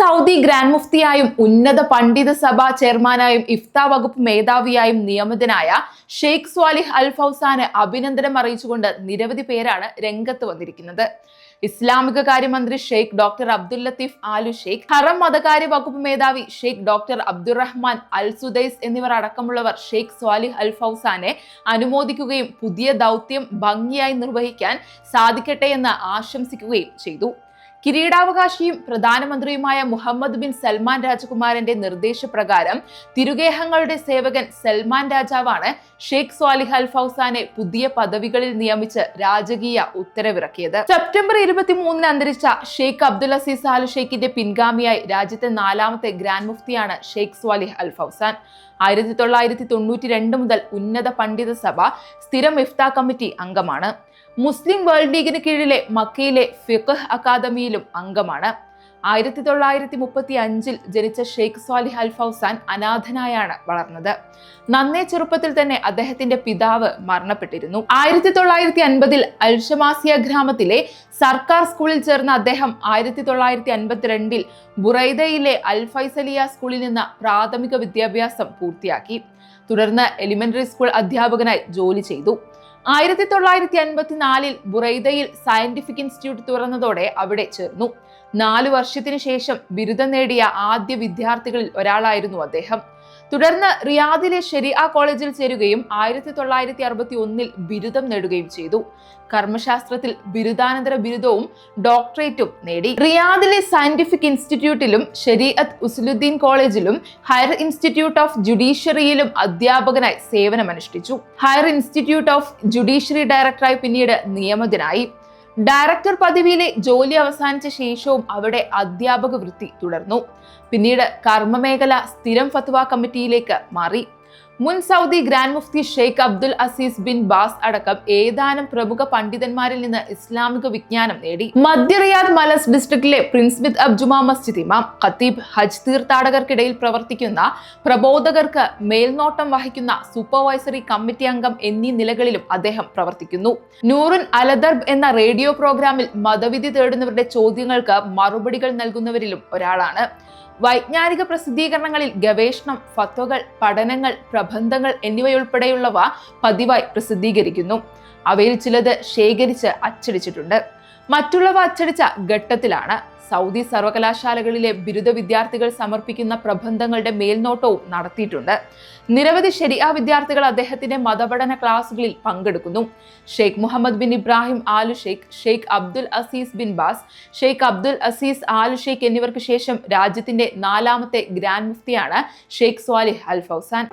Saudi grand മുഫ്തിയായും ഉന്നത പണ്ഡിത സഭ ചെയർമാനായും ഇഫ്ത വകുപ്പ് മേധാവിയായും നിയമിതനായ ഷെയ്ഖ് സ്വാലിഹ് അൽ ഫൗസാന് അഭിനന്ദനം അറിയിച്ചുകൊണ്ട് നിരവധി പേരാണ് രംഗത്ത് വന്നിരിക്കുന്നത്. ഇസ്ലാമിക കാര്യമന്ത്രി ഷെയ്ഖ് ഡോക്ടർ അബ്ദുൽ ലത്തീഫ് ആലു ഷെയ്ഖ്, ഹറം മതകാര്യ വകുപ്പ് മേധാവി ഷെയ്ഖ് ഡോക്ടർ അബ്ദുറഹ്മാൻ അൽ സുദൈസ് എന്നിവർ അടക്കമുള്ളവർ ഷെയ്ഖ് സ്വാലിഹ് അൽ ഫൗസാനെ അനുമോദിക്കുകയും പുതിയ ദൗത്യം ഭംഗിയായി നിർവഹിക്കാൻ സാധിക്കട്ടെ എന്ന് ആശംസിക്കുകയും ചെയ്തു. കിരീടാവകാശിയും പ്രധാനമന്ത്രിയുമായ മുഹമ്മദ് ബിൻ സൽമാൻ രാജകുമാരന്റെ നിർദ്ദേശപ്രകാരം തിരുഗേഹങ്ങളുടെ സേവകൻ സൽമാൻ രാജാവാണ് ഷെയ്ഖ് സ്വാലിഹ് അൽ ഫൗസാനെ പുതിയ പദവികളിൽ നിയമിച്ച് രാജകീയ ഉത്തരവിറക്കിയത്. സെപ്റ്റംബർ 23 അന്തരിച്ച ഷെയ്ഖ് അബ്ദുൽ അസീസ് ആൽ ഷെയ്ഖിന്റെ പിൻഗാമിയായി രാജ്യത്തെ 4ാമത്തെ ഗ്രാൻഡ് മുഫ്തിയാണ് ഷെയ്ഖ് സ്വാലിഹ് അൽ ഫൗസാൻ. 1992 മുതൽ ഉന്നത പണ്ഡിത സഭ സ്ഥിരം ഇഫ്ത കമ്മിറ്റി അംഗമാണ്. മുസ്ലിം വേൾഡ് ലീഗിന് കീഴിലെ മക്കയിലെ ഫിഖ്ഹ് അക്കാദമിയിലും അംഗമാണ്. 1935 ജനിച്ച ഷെയ്ഖ് സ്വാലിഹ് അൽ ഫൗസാൻ അനാഥനായാണ് വളർന്നത്. നന്നേ ചെറുപ്പത്തിൽ തന്നെ അദ്ദേഹത്തിന്റെ പിതാവ് മരണപ്പെട്ടിരുന്നു. 1950 അൽ ഷമാസിയ ഗ്രാമത്തിലെ സർക്കാർ സ്കൂളിൽ ചേർന്ന അദ്ദേഹം 1952 ബുറൈദയിലെ അൽ ഫൈസലിയ സ്കൂളിൽ നിന്ന് പ്രാഥമിക വിദ്യാഭ്യാസം പൂർത്തിയാക്കി. തുടർന്ന് എലിമെന്ററി സ്കൂൾ അധ്യാപകനായി ജോലി ചെയ്തു. 1954 ബുറൈദയിൽ സയന്റിഫിക് ഇൻസ്റ്റിറ്റ്യൂട്ട് തുറന്നതോടെ അവിടെ ചേർന്നു. 4 വർഷത്തിന് ശേഷം ബിരുദം നേടിയ ആദ്യ വിദ്യാർത്ഥികളിൽ ഒരാളായിരുന്നു അദ്ദേഹം. തുടർന്ന് റിയാദിലെ ശരിയ കോളേജിൽ ചേരുകയും 1961 ബിരുദം നേടുകയും ചെയ്തു. കർമ്മശാസ്ത്രത്തിൽ ബിരുദാനന്തര ബിരുദവും ഡോക്ടറേറ്റും നേടി. റിയാദിലെ സയന്റിഫിക് ഇൻസ്റ്റിറ്റ്യൂട്ടിലും ശരീഅത്ത് ഉസ്ലുദ്ദീൻ കോളേജിലും ഹയർ ഇൻസ്റ്റിറ്റ്യൂട്ട് ഓഫ് ജുഡീഷ്യറിയിലും അധ്യാപകനായി സേവനമനുഷ്ഠിച്ചു. ഹയർ ഇൻസ്റ്റിറ്റ്യൂട്ട് ഓഫ് ജുഡീഷ്യറി ഡയറക്ടറായി പിന്നീട് നിയമിതനായി. ഡയറക്ടർ പദവിയിലെ ജോലി അവസാനിച്ച ശേഷവും അവിടെ അധ്യാപക വൃത്തി തുടർന്നു. പിന്നീട് കർമ്മമേഖല സ്ഥിരം ഫത്വ കമ്മിറ്റിയിലേക്ക് മാറി. മുൻ Saudi grand Mufti Sheikh Abdul Aziz bin bass അടക്കം ഏതാനും പ്രമുഖ പണ്ഡിതന്മാരിൽ നിന്ന് ഇസ്ലാമിക വിജ്ഞാനം നേടി. മധ്യ റിയാദ് മലസ് ഡിസ്ട്രിക്റ്റിലെ പ്രിൻസ് ബിദ് അബ് ജുമാ മസ്ജിദ് ഇമാം, ഖത്തീബ്, ഹജ്ജ് തീർത്ഥാടകർക്കിടയിൽ പ്രവർത്തിക്കുന്ന പ്രബോധകർക്ക് മേൽനോട്ടം വഹിക്കുന്ന സൂപ്പർവൈസറി കമ്മിറ്റി അംഗം എന്നീ നിലകളിലും അദ്ദേഹം പ്രവർത്തിക്കുന്നു. നൂറുൻ അലദർബ് എന്ന റേഡിയോ പ്രോഗ്രാമിൽ മതവിധി തേടുന്നവരുടെ ചോദ്യങ്ങൾക്ക് മറുപടികൾ നൽകുന്നവരിലും ഒരാളാണ്. വൈജ്ഞാനിക പ്രസിദ്ധീകരണങ്ങളിൽ ഗവേഷണം, ഫത്വകൾ, പഠനങ്ങൾ, പ്രബന്ധങ്ങൾ എന്നിവയുൾപ്പെടെയുള്ളവ പതിവായി പ്രസിദ്ധീകരിക്കുന്നു. അവയിൽ ചിലത് ശേഖരിച്ച് അച്ചടിച്ചിട്ടുണ്ട്. മറ്റുള്ളവ അച്ചടിച്ച ഘട്ടത്തിലാണ്. സൗദി സർവകലാശാലകളിലെ ബിരുദ വിദ്യാർത്ഥികൾ സമർപ്പിക്കുന്ന പ്രബന്ധങ്ങളുടെ മേൽനോട്ടവും നടത്തിയിട്ടുണ്ട്. നിരവധി ശരിയ വിദ്യാർത്ഥികൾ അദ്ദേഹത്തിന്റെ മതപഠന ക്ലാസുകളിൽ പങ്കെടുക്കുന്നു. Sheikh Muhammad bin Ibrahim Al Sheikh, Sheikh Abdul Aziz bin Baz, Sheikh Abdul Aziz Al Sheikh എന്നിവർക്ക് ശേഷം രാജ്യത്തിന്റെ 4ാമത്തെ ഗ്രാൻഡ് മുഫ്തിയാണ് ഷെയ്ഖ് സ്വാലിഹ് അൽ ഫൗസാൻ.